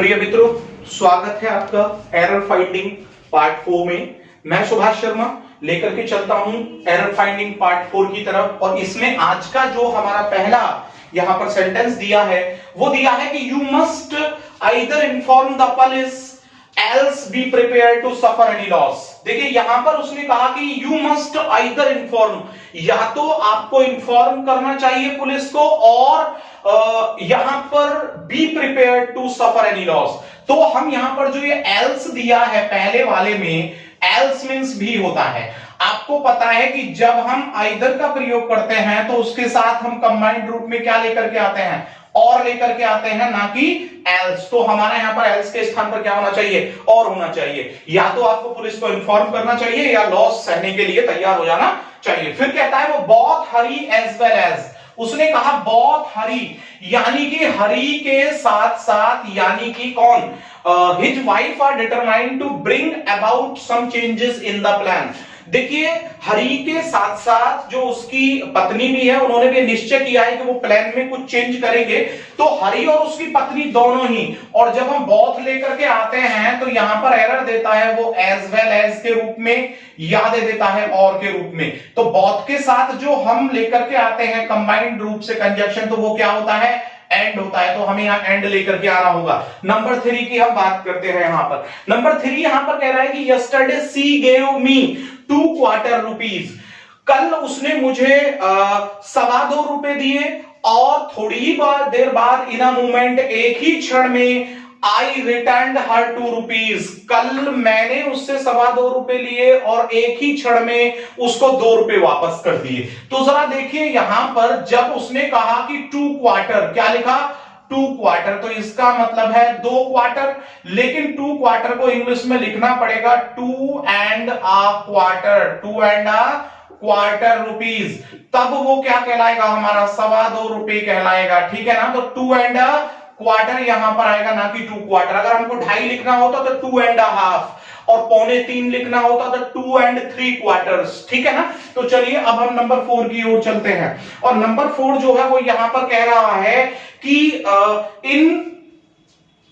प्रिय मित्रों, स्वागत है आपका एरर फाइंडिंग पार्ट 4 में। मैं सुभाष शर्मा लेकर के चलता हूं एरर फाइंडिंग पार्ट 4 की तरफ। और इसमें आज का जो हमारा पहला यहां पर सेंटेंस दिया है वो दिया है कि you must either inform the police else be prepare to suffer any loss. देखिए यहां पर उसने कहा कि यू मस्ट आइदर इन्फॉर्म, या तो आपको इन्फॉर्म करना चाहिए पुलिस को, और यहां पर be prepare to suffer any loss. तो हम यहां पर जो ये एल्स दिया है पहले वाले में, एल्स मींस भी होता है। आपको पता है कि जब हम आइदर का प्रयोग करते हैं तो उसके साथ हम कंबाइंड रूप में क्या लेकर के आते हैं, और लेकर के आते हैं, ना कि एल्स। तो हमारा यहां पर एल्स के स्थान पर क्या होना चाहिए, और होना चाहिए। या तो आपको पुलिस को इन्फॉर्म करना चाहिए या लॉस सहने के लिए तैयार हो जाना चाहिए। फिर कहता है वो बहुत हरी एज वेल एज, उसने कहा बहुत हरी, यानी कि हरी के साथ साथ, यानी कि कौन, his wife are determined to bring about some changes in the plan. देखिए हरी के साथ साथ जो उसकी पत्नी भी है, उन्होंने भी निश्चय किया है कि वो प्लान में कुछ चेंज करेंगे। तो हरी और उसकी पत्नी दोनों ही, और जब हम बोथ लेकर के आते हैं तो यहां पर एरर देता है वो एज वेल एज के रूप में, या दे देता है और के रूप में। तो बोथ के साथ जो हम लेकर के आते हैं कंबाइंड रूप से कंजक्शन, तो वो क्या होता है, एंड होता है। तो हमें यहां एंड लेकर के आना होगा। नंबर 3 की हम बात करते हैं। यहां पर नंबर 3 यहां पर कह रहा है कि यस्टरडे सी गेव मी 2 क्वार्टर रुपीज। कल उसने मुझे 2.25 रुपए दिए, और थोड़ी ही देर बाद इन अ मोमेंट, एक ही क्षण में, आई रिटर्न हर 2 रुपीज। कल मैंने उससे 2.25 रुपए लिए और एक ही क्षण में उसको 2 रुपए वापस कर दिए। तो जरा देखिए यहां पर जब उसने कहा कि 2 क्वार्टर, क्या लिखा, 2 क्वार्टर, तो इसका मतलब है 2 क्वार्टर। लेकिन 2 क्वार्टर को इंग्लिश में लिखना पड़ेगा 2 and a quarter, 2 and a quarter rupees. तब वो क्या कहलाएगा, हमारा 2.25 रुपए कहलाएगा। ठीक है ना। तो 2 एंड अ क्वार्टर यहां पर आएगा, ना कि 2 क्वार्टर। अगर हमको 2.5 लिखना होता तो 2 एंड हाफ, और 2.25 लिखना होता तो 2 एंड 3 क्वार्टर्स। ठीक है ना। तो चलिए अब हम नंबर 4 की ओर चलते हैं। और नंबर 4 जो है वो यहां पर कह रहा है कि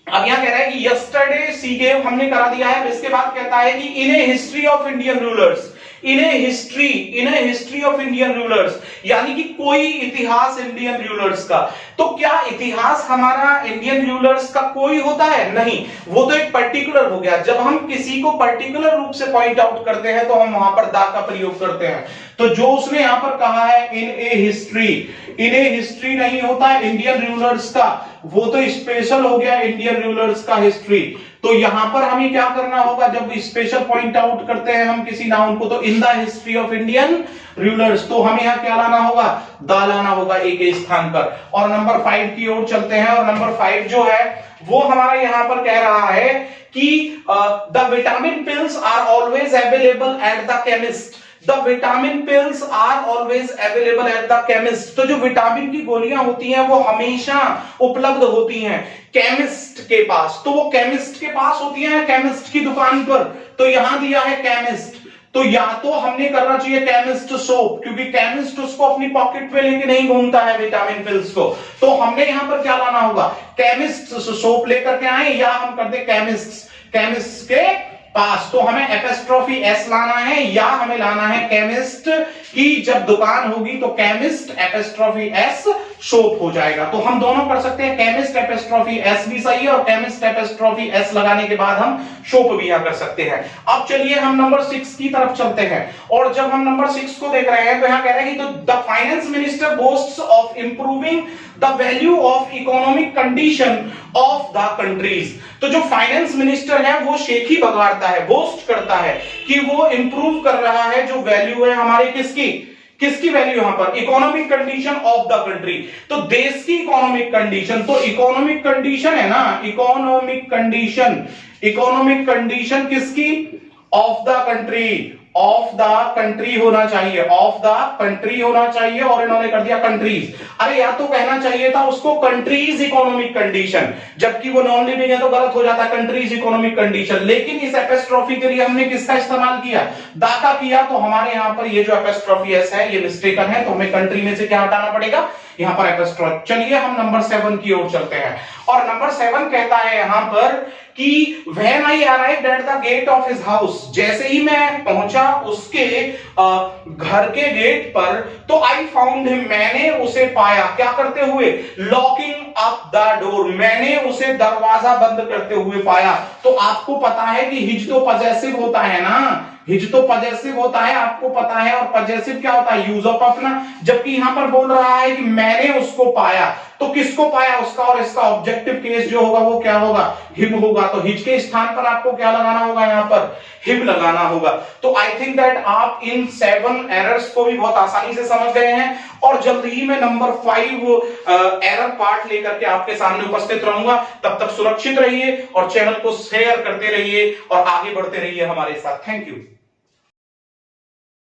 अब यहां कह रहा है कि यस्टरडे सी गेव, हमने करा दिया है। इसके बाद कहता है कि in a history of Indian rulers, in a history of Indian rulers, यानी कि कोई इतिहास इंडियन रूलर्स का। तो क्या इतिहास हमारा इंडियन रूलर्स का कोई होता है? नहीं, वो तो एक पर्टिकुलर हो गया। जब हम किसी को पर्टिकुलर रूप से पॉइंट आउट करते हैं तो हम वहां पर दा का प्रयोग करते हैं। तो जो उसने यहां पर कहा है इन ए हिस्ट्री नहीं होता है इंडियन रूलर्स का, वो तो स्पेशल हो गया इंडियन रूलर्स का हिस्ट्री। तो यहां पर हमें क्या करना होगा, जब स्पेशल पॉइंट आउट करते हैं हम किसी नाउन को, तो in the history of Indian rulers, तो हमें यहां क्या लाना होगा, दा लाना होगा एक स्थान पर। और नंबर 5 की ओर चलते हैं। और नंबर 5 जो है वो हमारा यहां पर कह रहा है कि the vitamin pills are always available at the chemist. The vitamin pills are always available at the chemist। तो जो विटामिन की गोलियां होती हैं वो हमेशा उपलब्ध होती हैं केमिस्ट के पास। तो वो केमिस्ट के पास होती हैं, केमिस्ट की दुकान पर। तो यहां दिया है केमिस्ट, तो या तो हमने करना चाहिए केमिस्ट सोप, क्योंकि केमिस्ट उसको अपनी पॉकेट में लेके नहीं घूमता है विटामिन पिल्स को। तो हमने यहां पर क्या लाना होगा, केमिस्ट सोप लेकर के आए, या हम करते केमिस्ट के पास। तो हमें एपिस्ट्रोफी एस लाना है, या हमें लाना है केमिस्ट की जब दुकान होगी तो केमिस्ट एपिस्ट्रोफी एस शोप हो जाएगा। तो हम दोनों कर सकते हैं, केमिस्ट एपिस्ट्रोफी एस भी सही है, और केमिस्ट एपिस्ट्रोफी एस लगाने के बाद हम शोप भी यहां कर सकते हैं। अब चलिए हम नंबर 6 की तरफ चलते हैं। और जब हम नंबर 6 को देख रहे हैं तो यहां कह रहे हैं कि the finance minister बोस्ट्स of improving the value of economic condition of the countries. तो जो फाइनेंस मिनिस्टर है वो शेखी बगाड़ता है, बोस्ट करता है कि वो इंप्रूव कर रहा है जो वैल्यू है हमारे किसकी वैल्यू, यहां पर economic condition of the country. तो देश की इकोनॉमिक कंडीशन, तो इकोनॉमिक कंडीशन है ना, इकोनॉमिक कंडीशन किसकी, ऑफ द कंट्री होना चाहिए, ऑफ द कंट्री होना चाहिए, और इन्होंने कर दिया कंट्रीज। अरे या तो कहना चाहिए था उसको कंट्रीज इकोनॉमिक कंडीशन, जबकि वो नॉन लिविंग है तो गलत हो जाता है कंट्रीज इकोनॉमिक कंडीशन। लेकिन इस एपिस्ट्रोफी के लिए हमने किसका इस्तेमाल किया, दा का किया। तो हमारे यहां पर ये जो एपिस्ट्रोफी एस है ये मिस्टेकन है, तो हमें कंट्री में से क्या हटाना पड़ेगा, यहां पर एपिस्ट्रोफ। चलिए हम नंबर 7 की ओर चलते हैं और नंबर 7 कहता है यहां पर कि when I arrived at the gate of his house, जैसे ही मैं पहुंचा उसके घर के गेट पर, तो I found him, मैंने उसे पाया क्या करते हुए, लॉकिंग अप द डोर, मैंने उसे दरवाजा बंद करते हुए पाया। तो आपको पता है कि हिज तो पजेसिव होता है ना, हिज तो पजेसिव होता है, आपको पता है। और पजेसिव क्या होता है, यूज ऑफ अपना। जबकि यहां पर बोल रहा है कि मैंने उसको पाया, तो किसको पाया, उसका और इसका ऑब्जेक्टिव केस जो होगा वो क्या होगा, हिम होगा। तो हिज के स्थान पर आपको क्या लगाना होगा, यहां पर हिम लगाना होगा। तो आई थिंक दैट आप इन 7 एरर्स को भी बहुत आसानी से समझ गए हैं और जल्दी ही मैं नंबर 5 एरर पार्ट लेकर के आपके सामने उपस्थित रहूंगा। तब तक सुरक्षित रहिए और चैनल को शेयर करते रहिए और आगे बढ़ते रहिए हमारे साथ। Thank you.